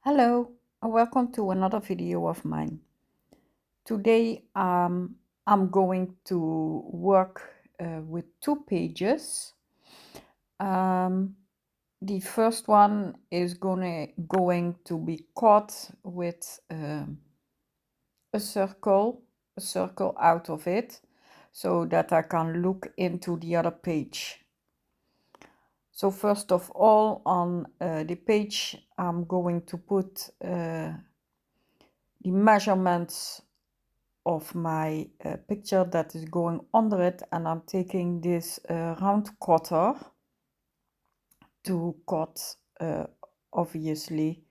Hello and welcome to another video of mine. Today I'm going to work with two pages. The first one is going to be cut with a circle out of it so that I can look into the other page. So first of all, on the page I'm going to put the measurements of my picture that is going under it, and I'm taking this round cutter to cut obviously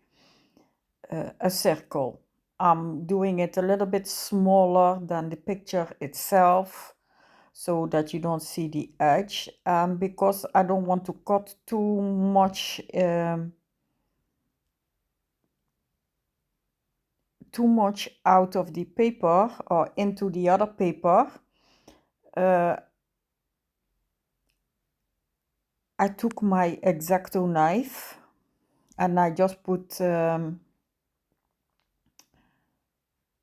a circle. I'm doing it a little bit smaller than the picture itself so that you don't see the edge, because I don't want to cut too much out of the paper or into the other paper. I took my X-Acto knife and I just put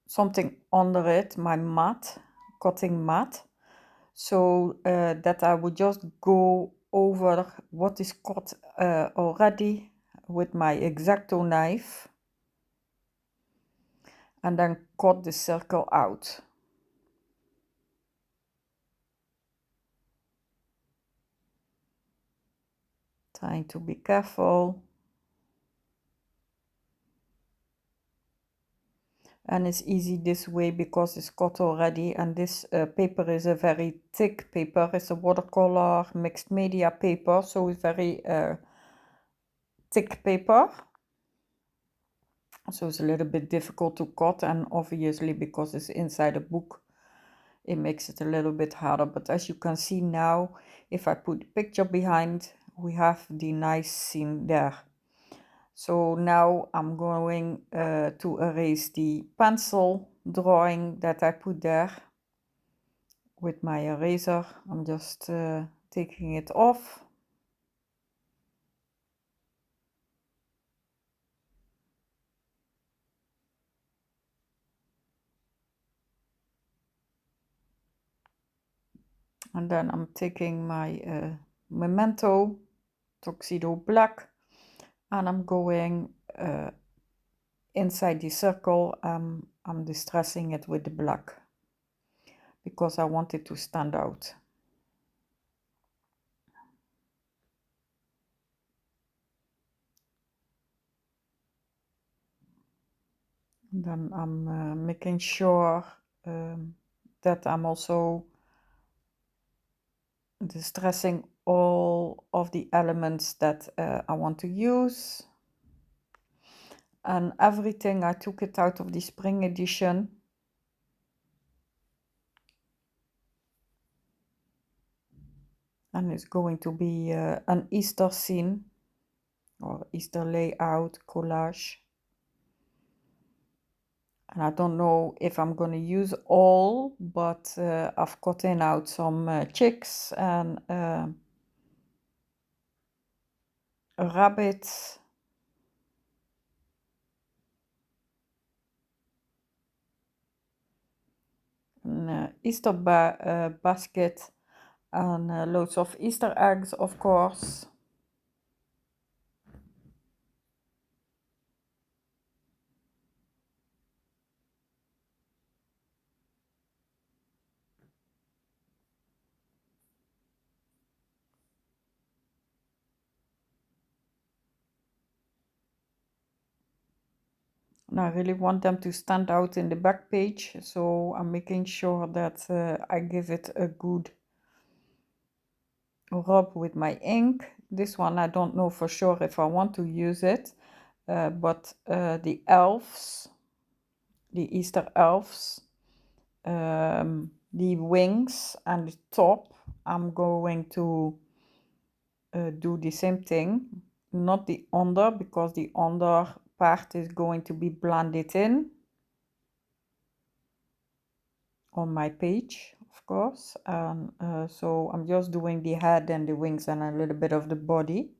something under it, my mat, cutting mat, so that I would just go over what is cut already with my X-Acto knife and then cut the circle out. Trying to be careful. And it's easy this way because it's cut already, and this paper is a very thick paper. It's a watercolor mixed media paper, so it's very thick paper, so it's a little bit difficult to cut, and obviously because it's inside a book it makes it a little bit harder. But as you can see now, if I put the picture behind, we have the nice scene there. So now I'm going to erase the pencil drawing that I put there with my eraser. I'm just taking it off. And then I'm taking my Memento Tuxedo black, and I'm going inside the circle. I'm distressing it with the black because I want it to stand out. And then I'm making sure that I'm also distressing all of the elements that I want to use. And everything, I took it out of the spring edition. And it's going to be an Easter scene or Easter layout collage. And I don't know if I'm going to use all, but I've cut in out some chicks and a rabbit. An Easter basket and loads of Easter eggs, of course. And I really want them to stand out in the back page, so I'm making sure that I give it a good rub with my ink. This one I don't know for sure if I want to use it, but the elves, the Easter elves, the wings and the top, I'm going to do the same thing, not the under, because the under part is going to be blended in on my page, of course. And so I'm just doing the head and the wings and a little bit of the body.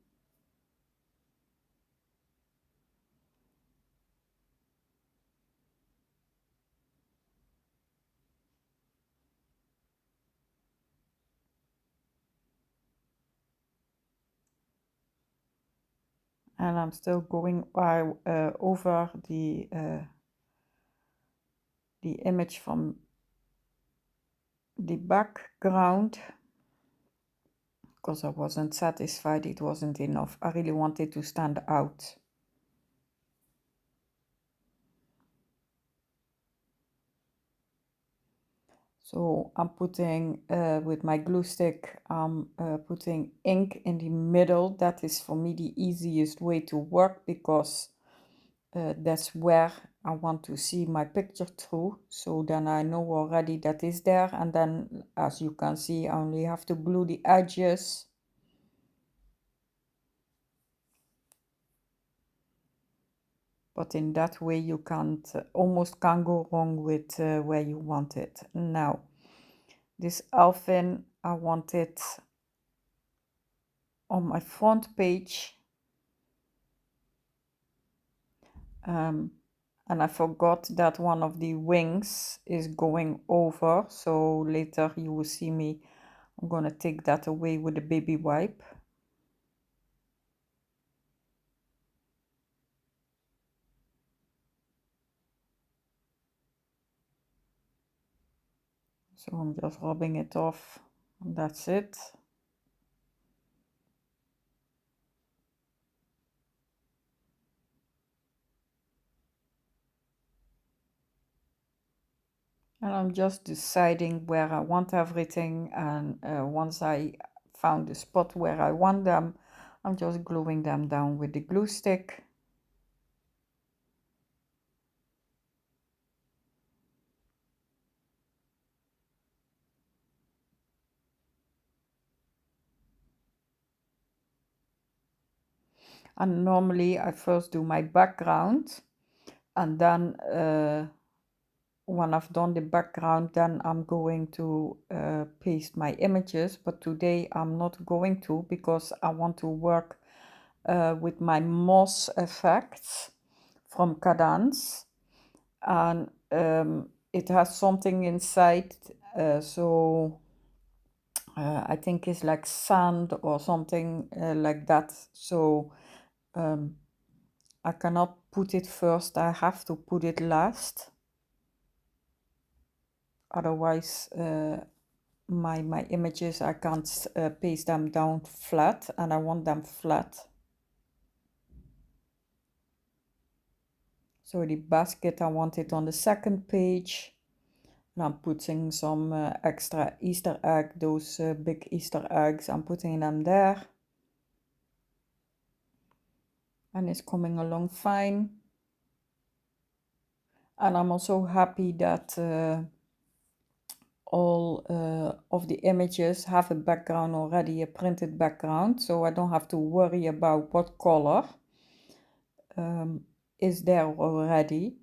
and I'm still going over the image from the background, because I wasn't satisfied, it wasn't enough. I really wanted to stand out. So I'm putting, with my glue stick, I'm putting ink in the middle. That is for me the easiest way to work, because that's where I want to see my picture through. So then I know already that is there. And then, as you can see, I only have to glue the edges. But in that way you can't, almost can't go wrong with where you want it. Now, this elfin, I want it on my front page. And I forgot that one of the wings is going over. So later you will see me, I'm gonna take that away with a baby wipe. So I'm just rubbing it off, and that's it. And I'm just deciding where I want everything, and once I found the spot where I want them, I'm just gluing them down with the glue stick. And normally I first do my background, and then when I've done the background, then I'm going to paste my images. But today I'm not going to, because I want to work with my moss effects from Cadence, and it has something inside, so I think it's like sand or something like that. So I cannot put it first, I have to put it last. Otherwise my images, I can't paste them down flat, and I want them flat. So the basket, I want it on the second page. And I'm putting some extra Easter egg, those big Easter eggs, I'm putting them there. And it's coming along fine. And I'm also happy that all of the images have a background already, a printed background, so I don't have to worry about what color is there already.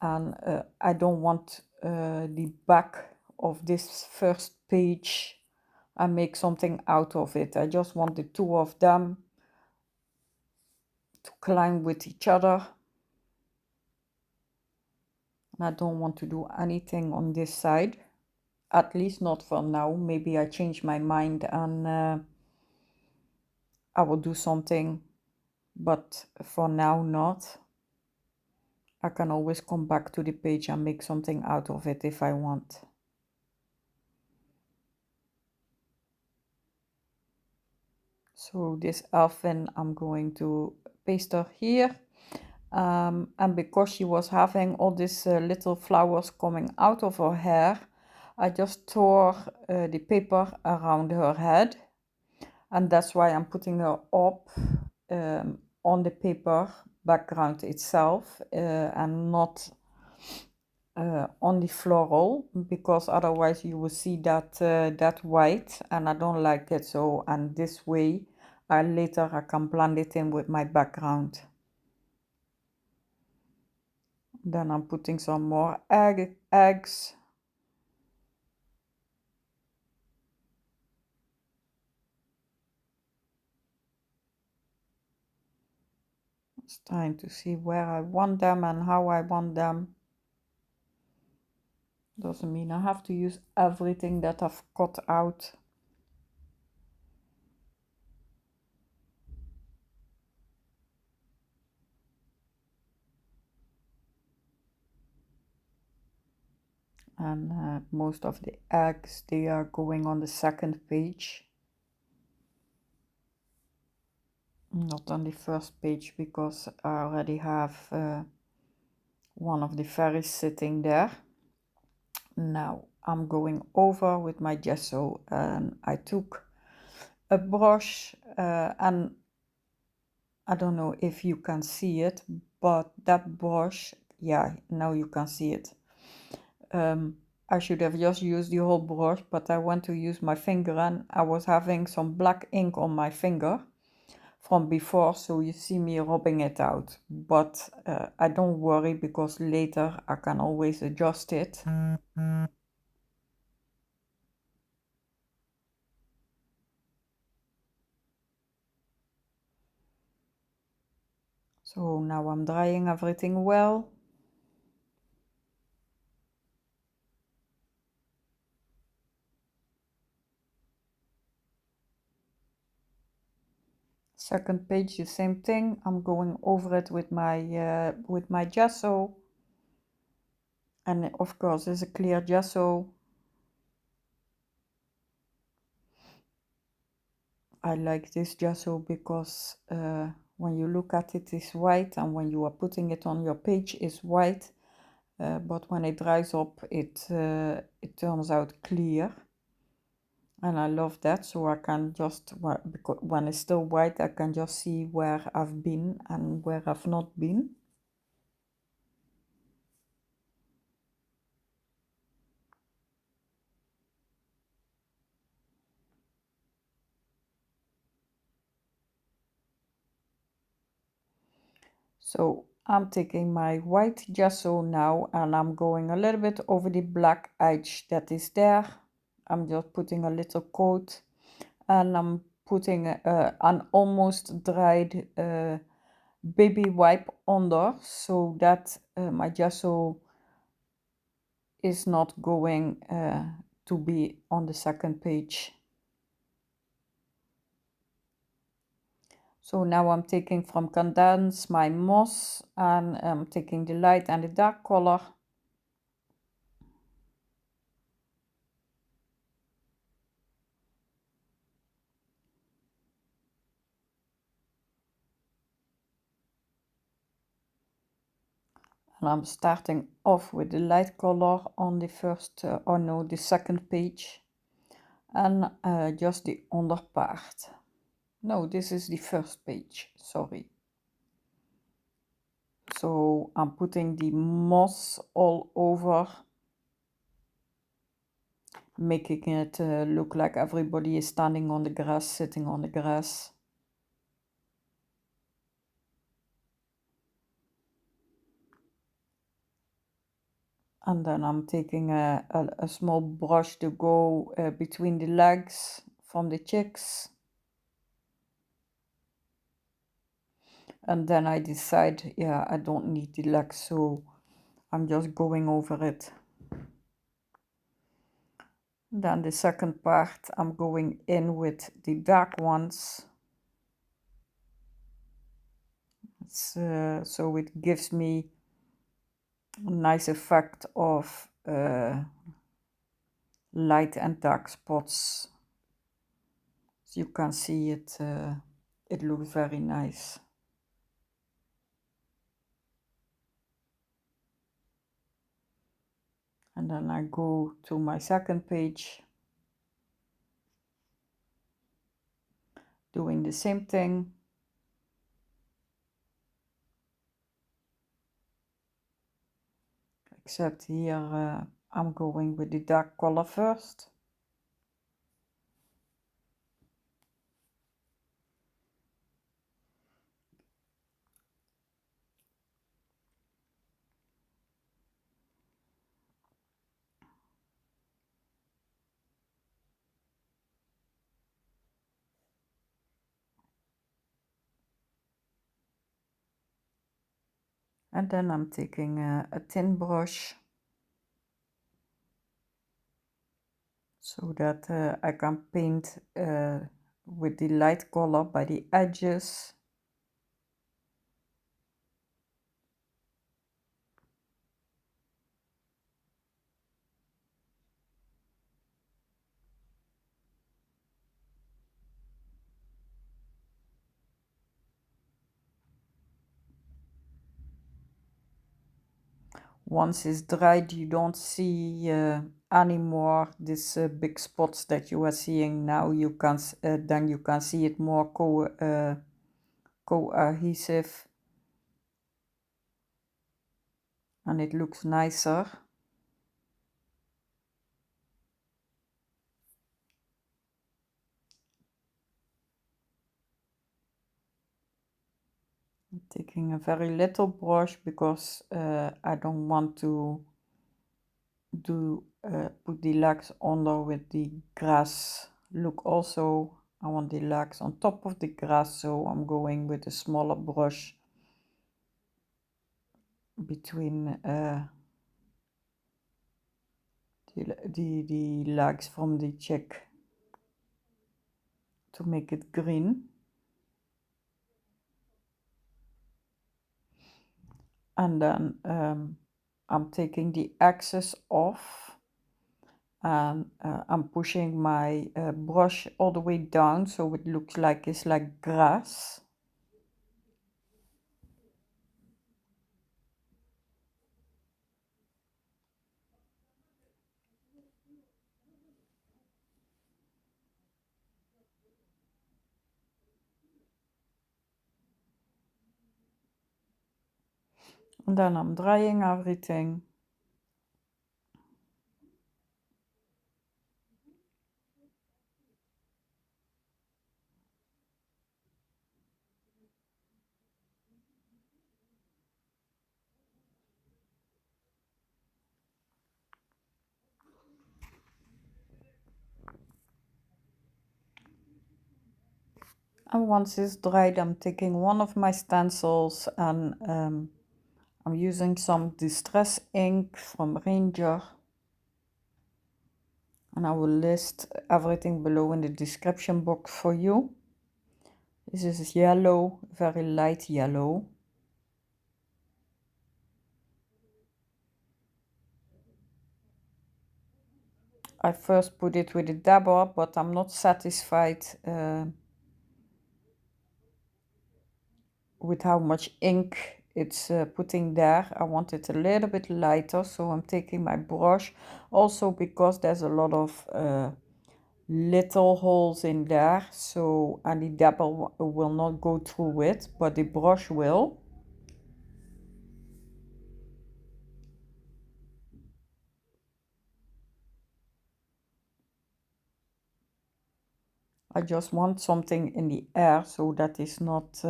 And I don't want the back of this first page and make something out of it. I just want the two of them to climb with each other. And I don't want to do anything on this side, at least not for now. Maybe I change my mind and I will do something, but for now not. I can always come back to the page and make something out of it if I want. So this elfin, I'm going to paste her here. And because she was having all these little flowers coming out of her hair, I just tore the paper around her head. And that's why I'm putting her up on the paper background itself and not on the floral, because otherwise you will see that that white, and I don't like it. So, and this way later I can blend it in with my background. Then I'm putting some more eggs. Just trying to see where I want them and how I want them. Doesn't mean I have to use everything that I've cut out. and most of the eggs, they are going on the second page, not on the first page, because I already have one of the fairies sitting there. Now I'm going over with my gesso, and I took a brush and I don't know if you can see it, but that brush, yeah, now you can see it. I should have just used the whole brush, but I want to use my finger, and I was having some black ink on my finger from before, so you see me rubbing it out. But I don't worry, because later I can always adjust it. So now I'm drying everything well. Second page, the same thing. I'm going over it with my gesso, and of course it's a clear gesso. I like this gesso because when you look at it, it's white, and when you are putting it on your page, it's white. But when it dries up, it turns out clear, and I love that. So I can just, because when it's still white, I can just see where I've been and where I've not been. So I'm taking my white gesso now, and I'm going a little bit over the black edge that is there. I'm just putting a little coat, and I'm putting an almost dried baby wipe under, so that my gesso is not going to be on the second page. So now I'm taking from Condense my moss, and I'm taking the light and the dark color. And I'm starting off with the light color on the first, the second page, and just the under part. No, this is the first page, sorry. So I'm putting the moss all over, making it look like everybody is standing on the grass, sitting on the grass. And then I'm taking a small brush to go between the legs from the chicks. And then I decide, yeah, I don't need the legs, so I'm just going over it. Then the second part, I'm going in with the dark ones. So it gives me a nice effect of light and dark spots. As you can see, it looks very nice. And then I go to my second page, doing the same thing. Except here I'm going with the dark color first. And then I'm taking a thin brush, so that I can paint with the light color by the edges. Once it's dried, you don't see anymore these big spots that you are seeing now. You can then you can see it more cohesive, and it looks nicer. I'm taking a very little brush because I don't want to put the legs under with the grass look. Also, I want the legs on top of the grass, so I'm going with a smaller brush between the legs from the chick to make it green. And then I'm taking the excess off, and I'm pushing my brush all the way down so it looks like it's like grass. And then I'm drying everything. And once it's dried, I'm taking one of my stencils and I'm using some distress ink from Ranger. And I will list everything below in the description box for you. This is yellow, very light yellow. I first put it with a dabber, but I'm not satisfied with how much ink it's putting there. I want it a little bit lighter, so I'm taking my brush. Also because there's a lot of little holes in there, so and the dabber will not go through it, but the brush will. I just want something in the air so that it's not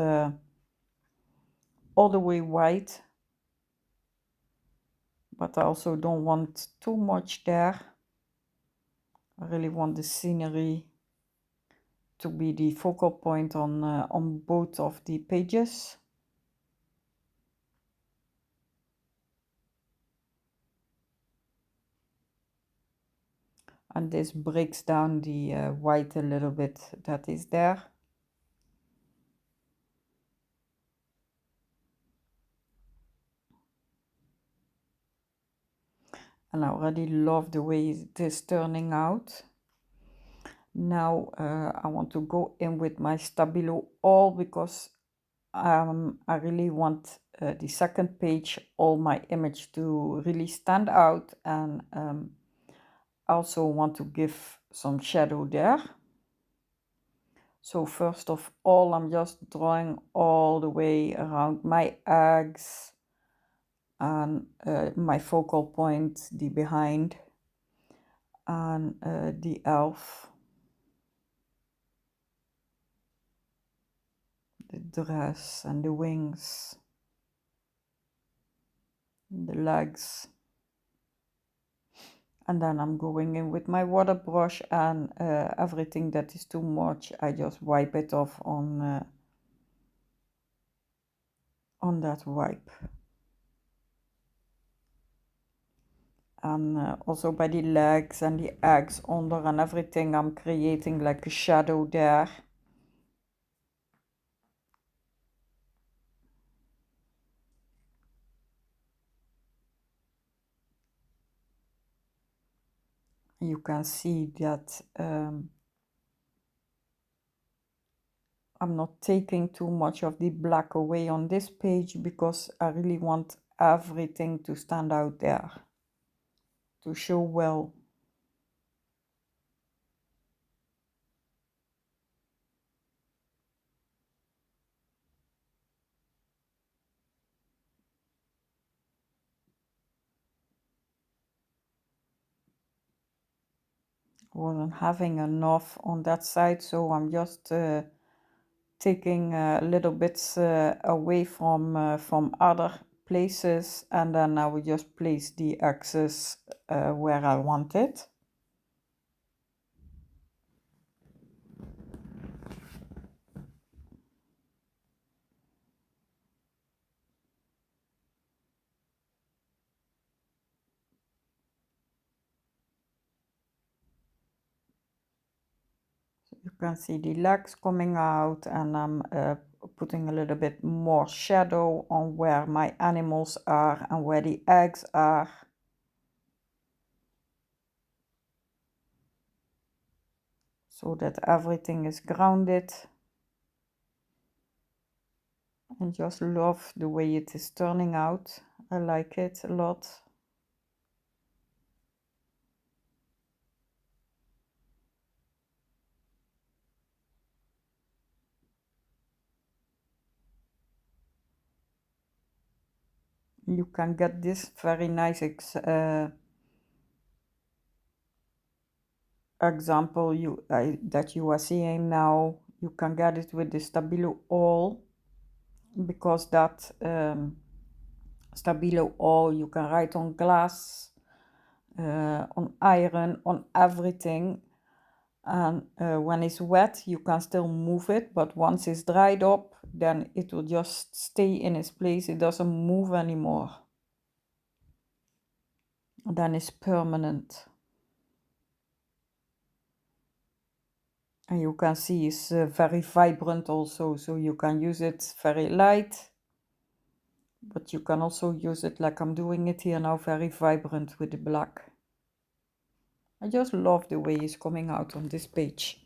all the way white, but I also don't want too much there. I really want the scenery to be the focal point on both of the pages. And this breaks down the white a little bit that is there. And I already love the way it is turning out. Now I want to go in with my Stabillo all because I really want the second page, all my image to really stand out, and also want to give some shadow there. So first of all, I'm just drawing all the way around my eggs and my focal point, the behind, and the elf, the dress and the wings, the legs. And then I'm going in with my water brush, and everything that is too much, I just wipe it off on that wipe. And also by the legs and the eggs under and everything, I'm creating like a shadow there. You can see that I'm not taking too much of the black away on this page because I really want everything to stand out there, to show well. Wasn't having enough on that side, so I'm just taking little bits away from other places, and then I will just place the axis where I want it. You can see the legs coming out, and I'm putting a little bit more shadow on where my animals are and where the eggs are. So that everything is grounded. I just love the way it is turning out. I like it a lot. You can get this very nice example that you are seeing now. You can get it with the Stabillo all, because that Stabillo all you can write on glass, on iron, on everything. And when it's wet you can still move it, but once it's dried up then it will just stay in its place. It doesn't move anymore. Then it's permanent. And you can see it's very vibrant also, so you can use it very light, but you can also use it like I'm doing it here now, very vibrant with the black. I just love the way it's coming out on this page.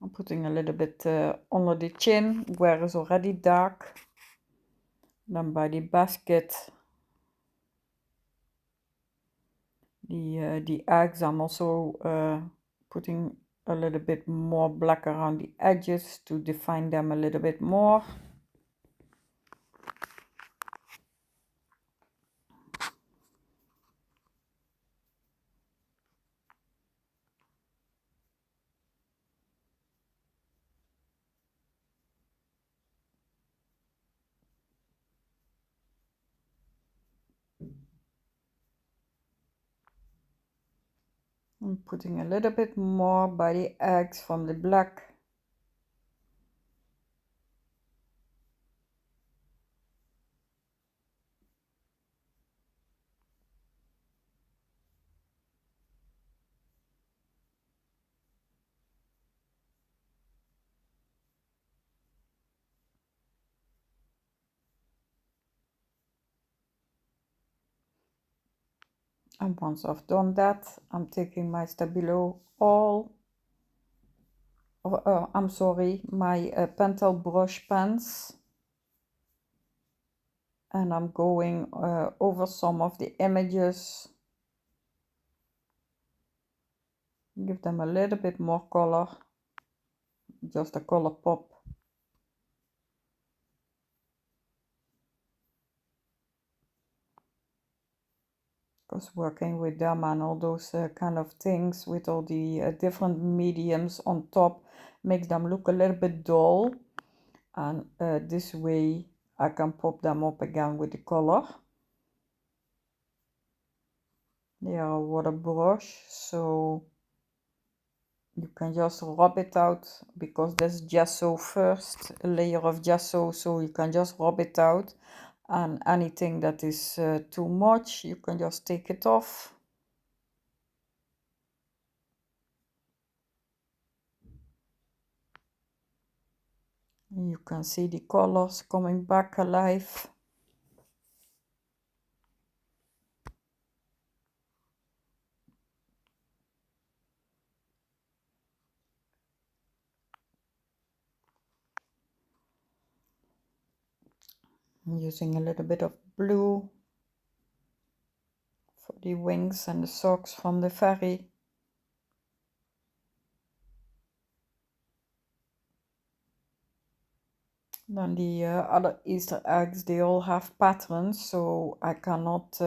I'm putting a little bit under the chin where it's already dark. Then by the basket, the eggs, I'm also putting a little bit more black around the edges to define them a little bit more. I'm putting a little bit more by the eggs from the black. And once I've done that, I'm taking my Stabillo all, I'm sorry, my Pentel brush pens, and I'm going over some of the images, give them a little bit more color, just a color pop. Because working with them and all those kind of things with all the different mediums on top makes them look a little bit dull, and this way I can pop them up again with the color. They are a water brush, so you can just rub it out, because there's gesso first, a layer of gesso, so you can just rub it out, and anything that is too much you can just take it off. You can see the colors coming back alive. I'm using a little bit of blue for the wings and the socks from the fairy. Then the other Easter eggs, they all have patterns, so I cannot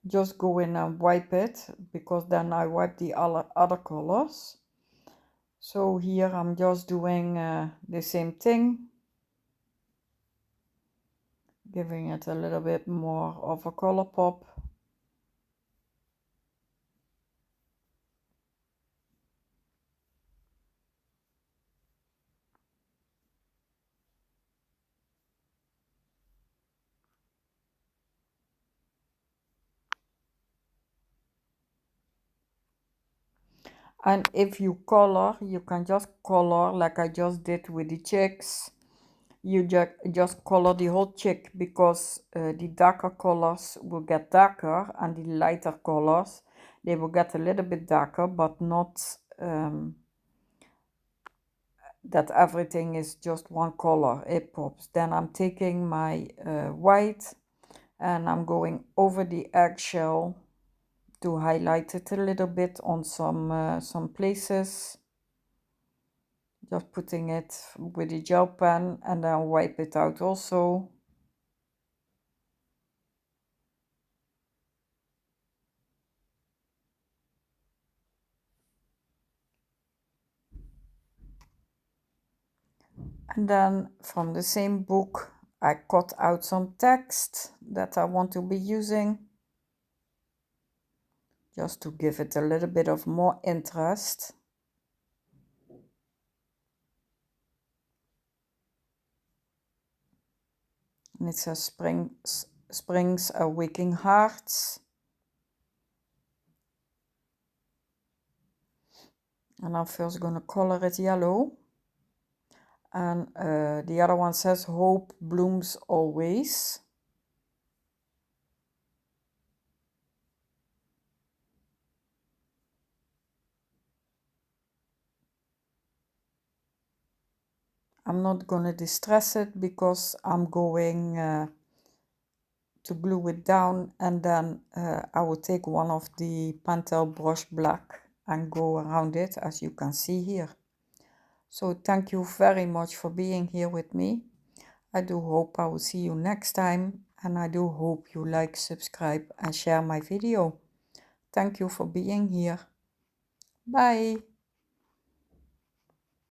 just go in and wipe it, because then I wipe the other colors. So here I'm just doing the same thing, giving it a little bit more of a color pop. And if you color, you can just color like I just did with the chicks. You just color the whole chick, because the darker colors will get darker and the lighter colors, they will get a little bit darker, but not that everything is just one color, it pops. Then I'm taking my white and I'm going over the eggshell to highlight it a little bit on some places. Just putting it with the gel pen and then wipe it out also. And then from the same book, I cut out some text that I want to be using, just to give it a little bit of more interest. And it says springs are waking hearts. And I'm first gonna color it yellow. And the other one says hope blooms always. I'm not gonna distress it, because I'm going to glue it down, and then I will take one of the Pentel brush black and go around it, as you can see here. So thank you very much for being here with me. I do hope I will see you next time, and I do hope you like, subscribe and share my video. Thank you for being here. Bye.